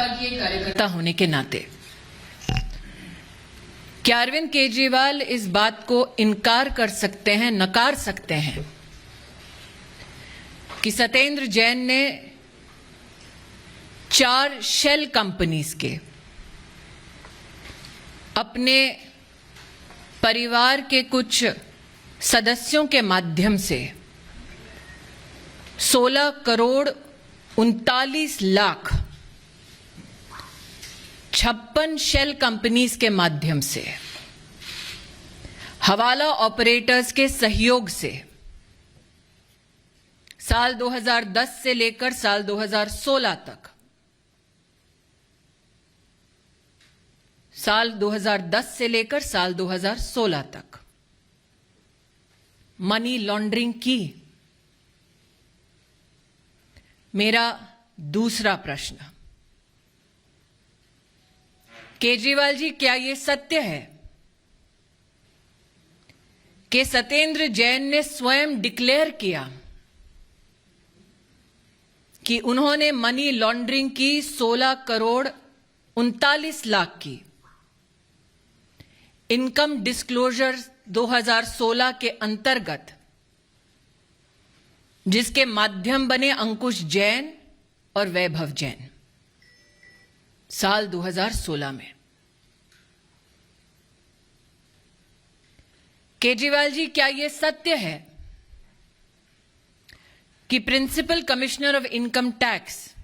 भाजपा के कार्यकर्ता होने के नाते क्या अरविंद केजरीवाल इस बात को इनकार कर सकते हैं, नकार सकते हैं कि सत्येंद्र जैन ने 4 शेल कंपनीज के अपने परिवार के कुछ सदस्यों के माध्यम से 16 करोड़ 39 लाख 56 शेल कंपनीज के माध्यम से हवाला ऑपरेटर्स के सहयोग से साल 2010 से लेकर साल 2016 तक, साल 2010 से लेकर साल 2016 तक मनी लॉन्ड्रिंग की। मेरा दूसरा प्रश्न, केजरीवाल जी, क्या यह सत्य है कि सत्येंद्र जैन ने स्वयं डिक्लेयर किया कि उन्होंने मनी लॉन्ड्रिंग की 16 करोड़ 39 लाख की इनकम डिस्क्लोजर 2016 के अंतर्गत, जिसके माध्यम बने अंकुश जैन और वैभव जैन साल 2016 में? केजरीवाल जी, क्या यह सत्य है कि principal commissioner of income tax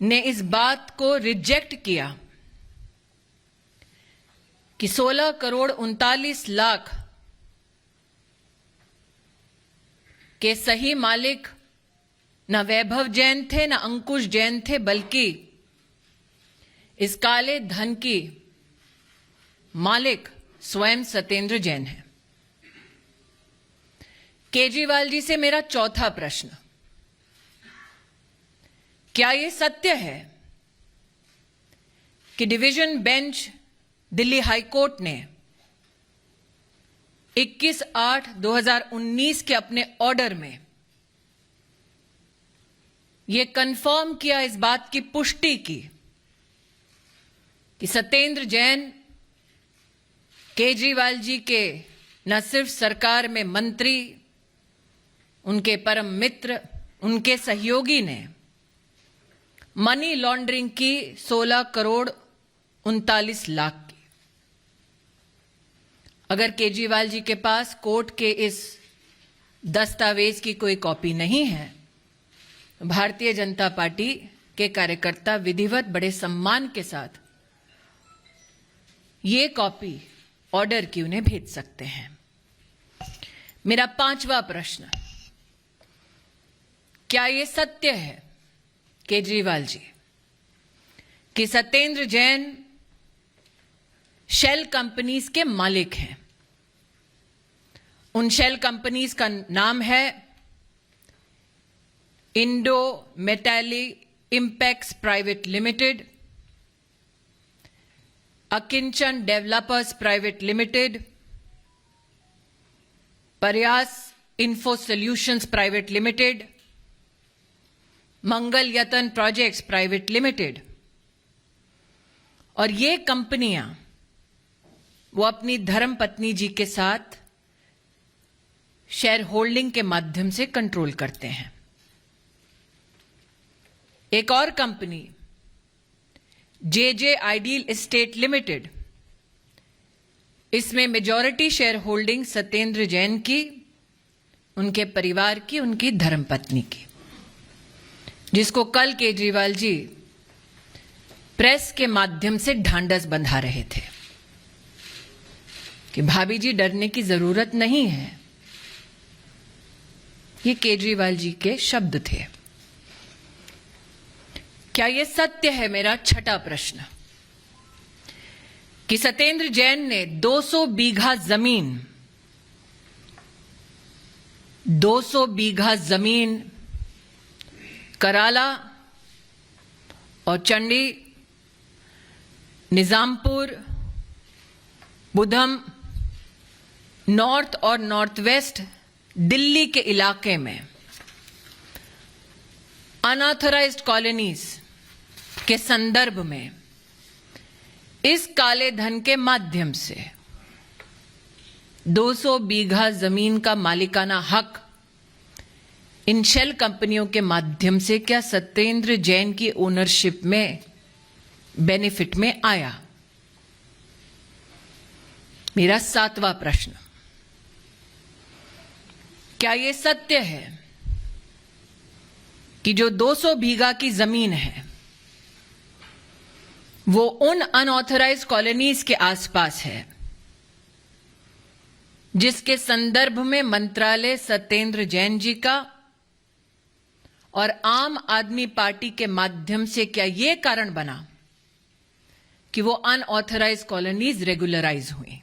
ने इस बात को रिजेक्ट किया कि 16 करोड़ 39 लाख के सही मालिक न वैभव जैन थे न अंकुश जैन थे, बल्कि इस काले धन की मालिक स्वयं सत्येंद्र जैन है? केजरीवाल जी से मेरा चौथा प्रश्न, क्या यह सत्य है कि division bench Delhi high court ने 21/8/2019 के अपने ऑर्डर में यह कंफर्म किया, इस बात की पुष्टि की कि सत्येंद्र जैन केजरीवाल जी के न सिर्फ सरकार में मंत्री, उनके परम मित्र, उनके सहयोगी ने मनी लॉन्ड्रिंग की 16 करोड़ 39 लाख की? अगर केजरीवाल जी के पास कोर्ट के इस दस्तावेज की कोई कॉपी नहीं है, भारतीय जनता पार्टी के कार्यकर्ता विधिवत बड़े सम्मान के साथ ये कॉपी ऑर्डर की उन्हें भेज सकते हैं। मेरा 5वां प्रश्न, क्या यह सत्य है केजरीवाल जी कि सत्येंद्र जैन शेल कंपनीज के मालिक हैं? उन शेल कंपनीज का नाम है Indo Metali Impex private limited, Akinchan developers private limited, Prayas info solutions private limited, Mangal Yatan projects private limited. और ये कंपनियां वो अपनी धर्मपत्नी जी के साथ शेयर होल्डिंग के माध्यम से कंट्रोल करते हैं। एक और कंपनी जे आइडियल एस्टेट लिमिटेड, इसमें majority share holding Satyendra Jain की, उनके परिवार की, उनकी धर्मपत्नी की, जिसको कल केजरीवाल जी प्रेस के माध्यम से ढांढस बंधा रहे थे कि भाभी जी डरने की जरूरत नहीं है। ये केजरीवाल जी के शब्द थे। क्या यह सत्य है, मेरा 6ठा प्रश्न, कि सत्येंद्र जैन ने 200 बीघा जमीन कराला और चंडी, निजामपुर, बुधम, नॉर्थ और नॉर्थ वेस्ट दिल्ली के इलाके में अनऑथराइज्ड कॉलोनीज के संदर्भ में इस काले धन के माध्यम से 200 बीघा जमीन का मालिकाना हक इन शेल कंपनियों के माध्यम से क्या सत्येंद्र जैन की ओनरशिप में बेनिफिट में आया? मेरा 7वां प्रश्न, क्या यह सत्य है कि जो 200 बीघा की जमीन है वो उन अनऑथराइज्ड कॉलोनीज के आसपास है जिसके संदर्भ में मंत्रालय सत्येंद्र जैन जी का और आम आदमी पार्टी के माध्यम से क्या यह कारण बना कि वो अनऑथराइज्ड कॉलोनीज रेगुलराइज हुई?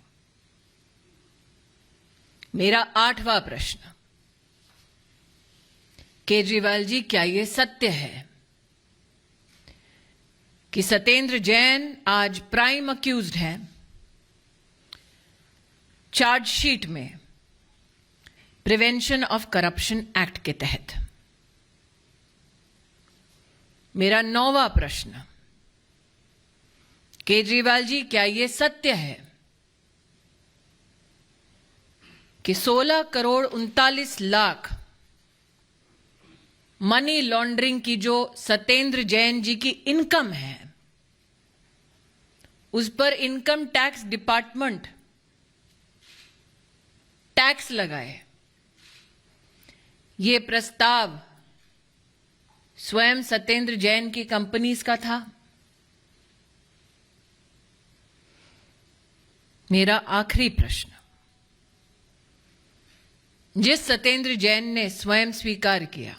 मेरा 8वां प्रश्न, केजरीवाल जी क्या यह सत्य है कि सत्येंद्र जैन आज प्राइम अक्यूज्ड हैं चार्जशीट में प्रिवेंशन ऑफ करप्शन एक्ट के तहत? मेरा 9वां प्रश्न, केजरीवाल जी क्या यह सत्य है कि 16 करोड़ 39 लाख मनी लॉन्ड्रिंग की जो सत्येंद्र जैन जी की इनकम है उस पर इनकम टैक्स डिपार्टमेंट टैक्स लगाए? यह प्रस्ताव स्वयं सत्येंद्र जैन की कंपनीज का था? मेरा आखिरी प्रश्न, जिस सत्येंद्र जैन ने स्वयं स्वीकार किया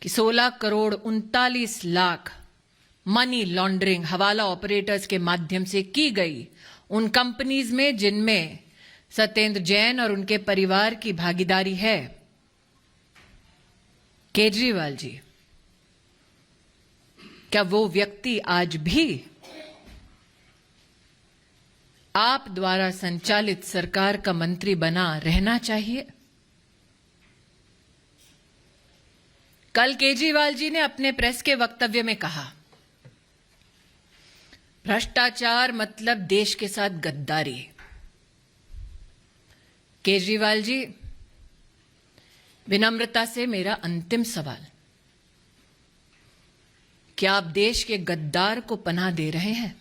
कि 16 करोड़ 39 लाख मनी लॉन्ड्रिंग हवाला ऑपरेटर्स के माध्यम से की गई उन कंपनीज में जिनमें सत्येंद्र जैन और उनके परिवार की भागीदारी है, केजरीवाल जी क्या वो व्यक्ति आज भी आप द्वारा संचालित सरकार का मंत्री बना रहना चाहिए? कल केजरीवाल जी ने अपने प्रेस के वक्तव्य में कहा, भ्रष्टाचार मतलब देश के साथ गद्दारी। केजरीवाल जी, विनम्रता से मेरा अंतिम सवाल, क्या आप देश के गद्दार को पनाह दे रहे हैं?